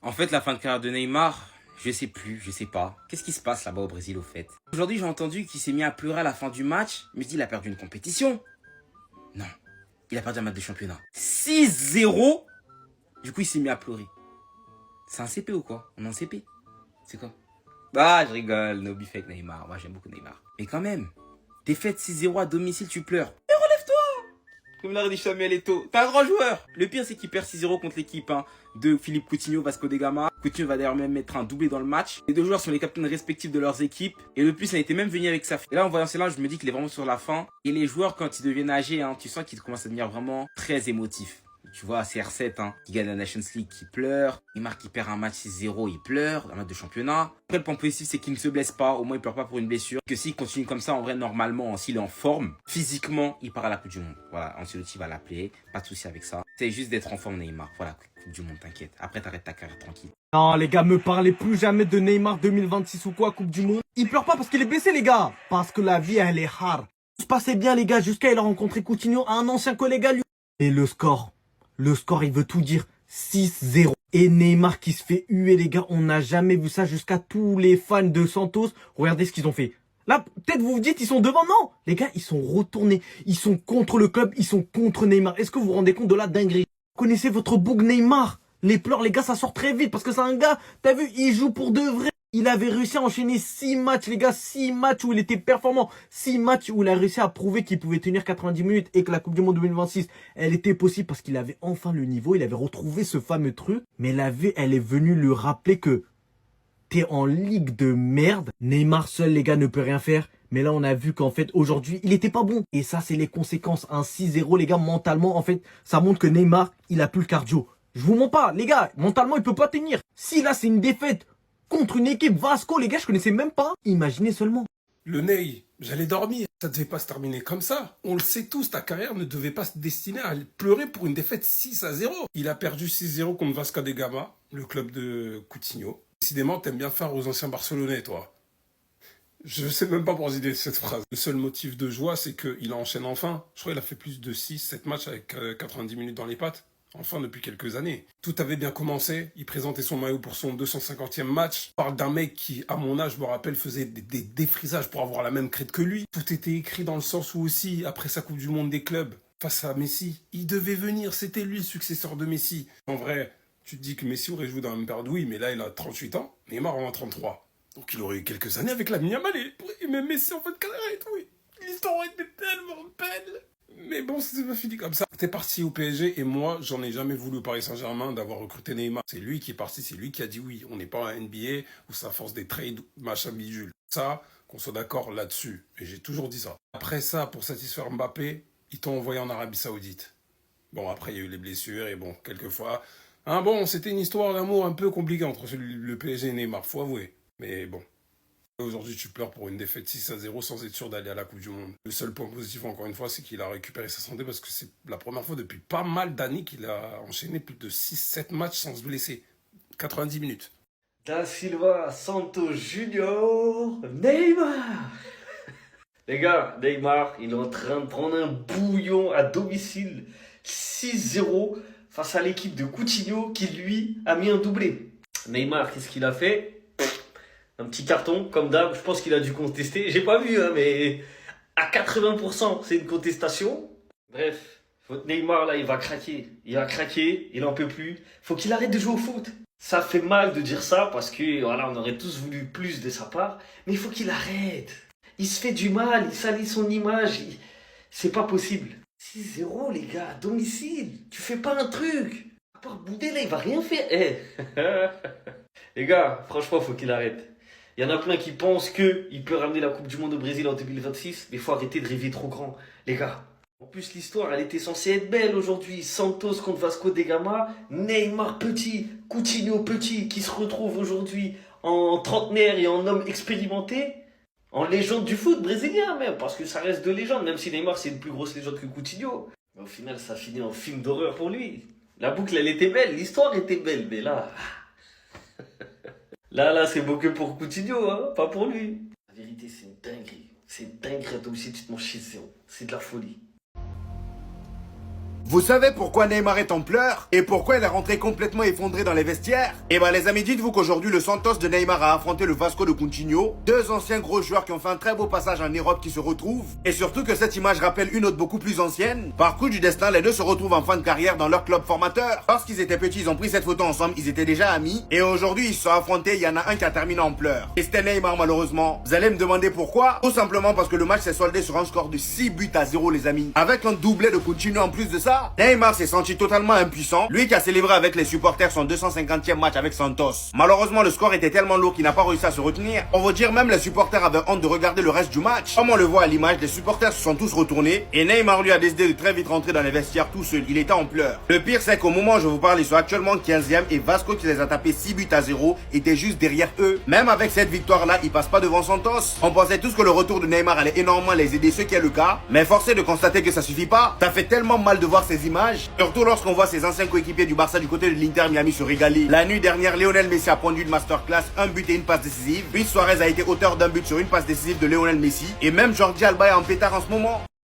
En fait, la fin de carrière de Neymar, je sais plus, je sais pas. Qu'est-ce qui se passe là-bas au Brésil au fait? Aujourd'hui, j'ai entendu qu'il s'est mis à pleurer à la fin du match. Mais je dis, il a perdu une compétition. Non, il a perdu un match de championnat. 6-0. Du coup, il s'est mis à pleurer. C'est un CP ou quoi? On est en CP? C'est quoi? Bah, je rigole, no beef avec Neymar. Moi, j'aime beaucoup Neymar. Mais quand même, défaite 6-0 à domicile, tu pleures. Mais relève-toi! Comme l'a dit Samuel Eto'o, t'es un grand joueur. Le pire, c'est qu'il perd 6-0 contre l'équipe de Philippe Coutinho, Vasco da Gama. Coutinho va d'ailleurs même mettre un doublé dans le match. Les deux joueurs sont les capitaines respectifs de leurs équipes. Et le plus, il a été même venu avec sa fille. Et là, en voyant cela, je me dis qu'il est vraiment sur la fin. Et les joueurs, quand ils deviennent âgés, tu sens qu'ils commencent à devenir vraiment très émotifs. Tu vois, CR7 qui gagne la Nations League, qui pleure. Neymar qui perd un match 6-0, il pleure. Un match de championnat. Après, le point positif, c'est qu'il ne se blesse pas. Au moins, il pleure pas pour une blessure. Que s'il continue comme ça, en vrai, normalement, s'il est en forme, physiquement, il part à la Coupe du Monde. Voilà, Ancelotti va l'appeler. Pas de souci avec ça. C'est juste d'être en forme, Neymar. Voilà, Coupe du Monde, t'inquiète. Après, t'arrêtes ta carrière tranquille. Non, les gars, me parlez plus jamais de Neymar 2026 ou quoi, Coupe du Monde. Il pleure pas parce qu'il est blessé, les gars. Parce que la vie, elle est hard. Tout se passait bien, les gars, jusqu'à il a rencontré Coutinho, un ancien collègue à lui. Et le score, il veut tout dire. 6-0. Et Neymar qui se fait huer, les gars. On n'a jamais vu ça jusqu'à tous les fans de Santos. Regardez ce qu'ils ont fait. Là, peut-être vous vous dites, ils sont devant. Non, les gars, ils sont retournés. Ils sont contre le club. Ils sont contre Neymar. Est-ce que vous vous rendez compte de la dinguerie? Vous connaissez votre bouc Neymar? Les pleurs, les gars, ça sort très vite. Parce que c'est un gars, t'as vu, il joue pour de vrai. Il avait réussi à enchaîner 6 matchs, les gars. 6 matchs où il était performant. 6 matchs où il a réussi à prouver qu'il pouvait tenir 90 minutes. Et que la Coupe du Monde 2026, elle était possible parce qu'il avait enfin le niveau. Il avait retrouvé ce fameux truc. Mais la vie, elle est venue lui rappeler que t'es en ligue de merde. Neymar seul, les gars, ne peut rien faire. Mais là, on a vu qu'en fait, aujourd'hui, il était pas bon. Et ça, c'est les conséquences. Un 6-0, les gars, mentalement, en fait, ça montre que Neymar, il a plus le cardio. Je vous mens pas, les gars, mentalement, il peut pas tenir. Si là, c'est une défaite contre une équipe Vasco, les gars, je connaissais même pas. Imaginez seulement. Le Ney, j'allais dormir. Ça devait pas se terminer comme ça. On le sait tous, ta carrière ne devait pas se destiner à pleurer pour une défaite 6-0. Il a perdu 6-0 contre Vasco da Gama, le club de Coutinho. Décidément, t'aimes bien faire aux anciens Barcelonais, toi. Je sais même pas pour idée cette phrase. Le seul motif de joie, c'est qu'il enchaîne enfin. Je crois qu'il a fait plus de 6-7 matchs avec 90 minutes dans les pattes. Enfin, depuis quelques années. Tout avait bien commencé. Il présentait son maillot pour son 250e match. On parle d'un mec qui, à mon âge, je me rappelle, faisait des défrisages pour avoir la même crête que lui. Tout était écrit dans le sens où aussi, après sa Coupe du Monde des clubs, face à Messi, il devait venir. C'était lui le successeur de Messi. En vrai, tu te dis que Messi aurait joué dans la même période, oui, mais là, il a 38 ans. Neymar en a 33. Donc il aurait eu quelques années avec la Yamal et même Messi en fin de carrière et tout. L'histoire aurait été tellement belle. Mais bon, c'est pas fini comme ça. T'es parti au PSG et moi, j'en ai jamais voulu au Paris Saint-Germain d'avoir recruté Neymar. C'est lui qui est parti, c'est lui qui a dit oui. On n'est pas un NBA où ça force des trades, machin bidule. Ça, qu'on soit d'accord là-dessus. Et j'ai toujours dit ça. Après ça, pour satisfaire Mbappé, ils t'ont envoyé en Arabie Saoudite. Bon, après, il y a eu les blessures et bon, quelquefois... Hein, bon, c'était une histoire d'amour un peu compliquée entre le PSG et Neymar, faut avouer. Mais bon. Aujourd'hui, tu pleures pour une défaite 6-0 sans être sûr d'aller à la Coupe du Monde. Le seul point positif, encore une fois, c'est qu'il a récupéré sa santé parce que c'est la première fois depuis pas mal d'années qu'il a enchaîné plus de 6-7 matchs sans se blesser. 90 minutes. Da Silva, Santos Junior, Neymar. Les gars, Neymar, il est en train de prendre un bouillon à domicile. 6-0 face à l'équipe de Coutinho qui, lui, a mis un doublé. Neymar, qu'est-ce qu'il a fait? Un petit carton, comme d'hab. Je pense qu'il a dû contester. J'ai pas vu, mais à 80%, c'est une contestation. Bref, votre Neymar, là, il va craquer. Il va craquer, il en peut plus. Faut qu'il arrête de jouer au foot. Ça fait mal de dire ça parce que, voilà, on aurait tous voulu plus de sa part. Mais il faut qu'il arrête. Il se fait du mal, il salit son image. C'est pas possible. 6-0, les gars, à domicile. Tu fais pas un truc. À part bouder, là, il va rien faire. Les gars, franchement, faut qu'il arrête. Il y en a plein qui pensent qu'il peut ramener la Coupe du Monde au Brésil en 2026, mais il faut arrêter de rêver trop grand, les gars. En plus, l'histoire, elle était censée être belle aujourd'hui. Santos contre Vasco da Gama, Neymar petit, Coutinho petit, qui se retrouve aujourd'hui en trentenaire et en homme expérimenté, en légende du foot brésilien même, parce que ça reste de légende, même si Neymar c'est une plus grosse légende que Coutinho. Mais au final, ça finit en film d'horreur pour lui. La boucle, elle était belle, l'histoire était belle, mais là... Là, c'est beau que pour Coutinho, hein, pas pour lui. La vérité, c'est une dinguerie. C'est une dinguerie à domicile, tu te manges chez zéro. C'est de la folie. Vous savez pourquoi Neymar est en pleurs? Et pourquoi il est rentré complètement effondré dans les vestiaires? Eh ben les amis, dites-vous qu'aujourd'hui le Santos de Neymar a affronté le Vasco de Coutinho, deux anciens gros joueurs qui ont fait un très beau passage en Europe qui se retrouvent. Et surtout que cette image rappelle une autre beaucoup plus ancienne. Par coup du destin, les deux se retrouvent en fin de carrière dans leur club formateur. Lorsqu'ils étaient petits, ils ont pris cette photo ensemble, ils étaient déjà amis. Et aujourd'hui, ils se sont affrontés, il y en a un qui a terminé en pleurs. Et c'était Neymar malheureusement. Vous allez me demander pourquoi? Tout simplement parce que le match s'est soldé sur un score de 6-0 les amis. Avec un doublé de Coutinho en plus de ça, Neymar s'est senti totalement impuissant. Lui qui a célébré avec les supporters son 250e match avec Santos. Malheureusement, le score était tellement lourd qu'il n'a pas réussi à se retenir. Pour vous dire, même les supporters avaient honte de regarder le reste du match. Comme on le voit à l'image, les supporters se sont tous retournés et Neymar lui a décidé de très vite rentrer dans les vestiaires tout seul. Il était en pleurs. Le pire c'est qu'au moment où je vous parle, ils sont actuellement 15e et Vasco qui les a tapés 6-0 était juste derrière eux. Même avec cette victoire là, ils passent pas devant Santos. On pensait tous que le retour de Neymar allait énormément les aider, ce qui est le cas. Mais force est de constater que ça suffit pas. Ça fait tellement mal de voir ces images. Surtout lorsqu'on voit ses anciens coéquipiers du Barça du côté de l'Inter Miami se régaler. La nuit dernière, Lionel Messi a pondu une masterclass, un but et une passe décisive. Luis Suarez a été auteur d'un but sur une passe décisive de Lionel Messi. Et même Jordi Alba est en pétard en ce moment.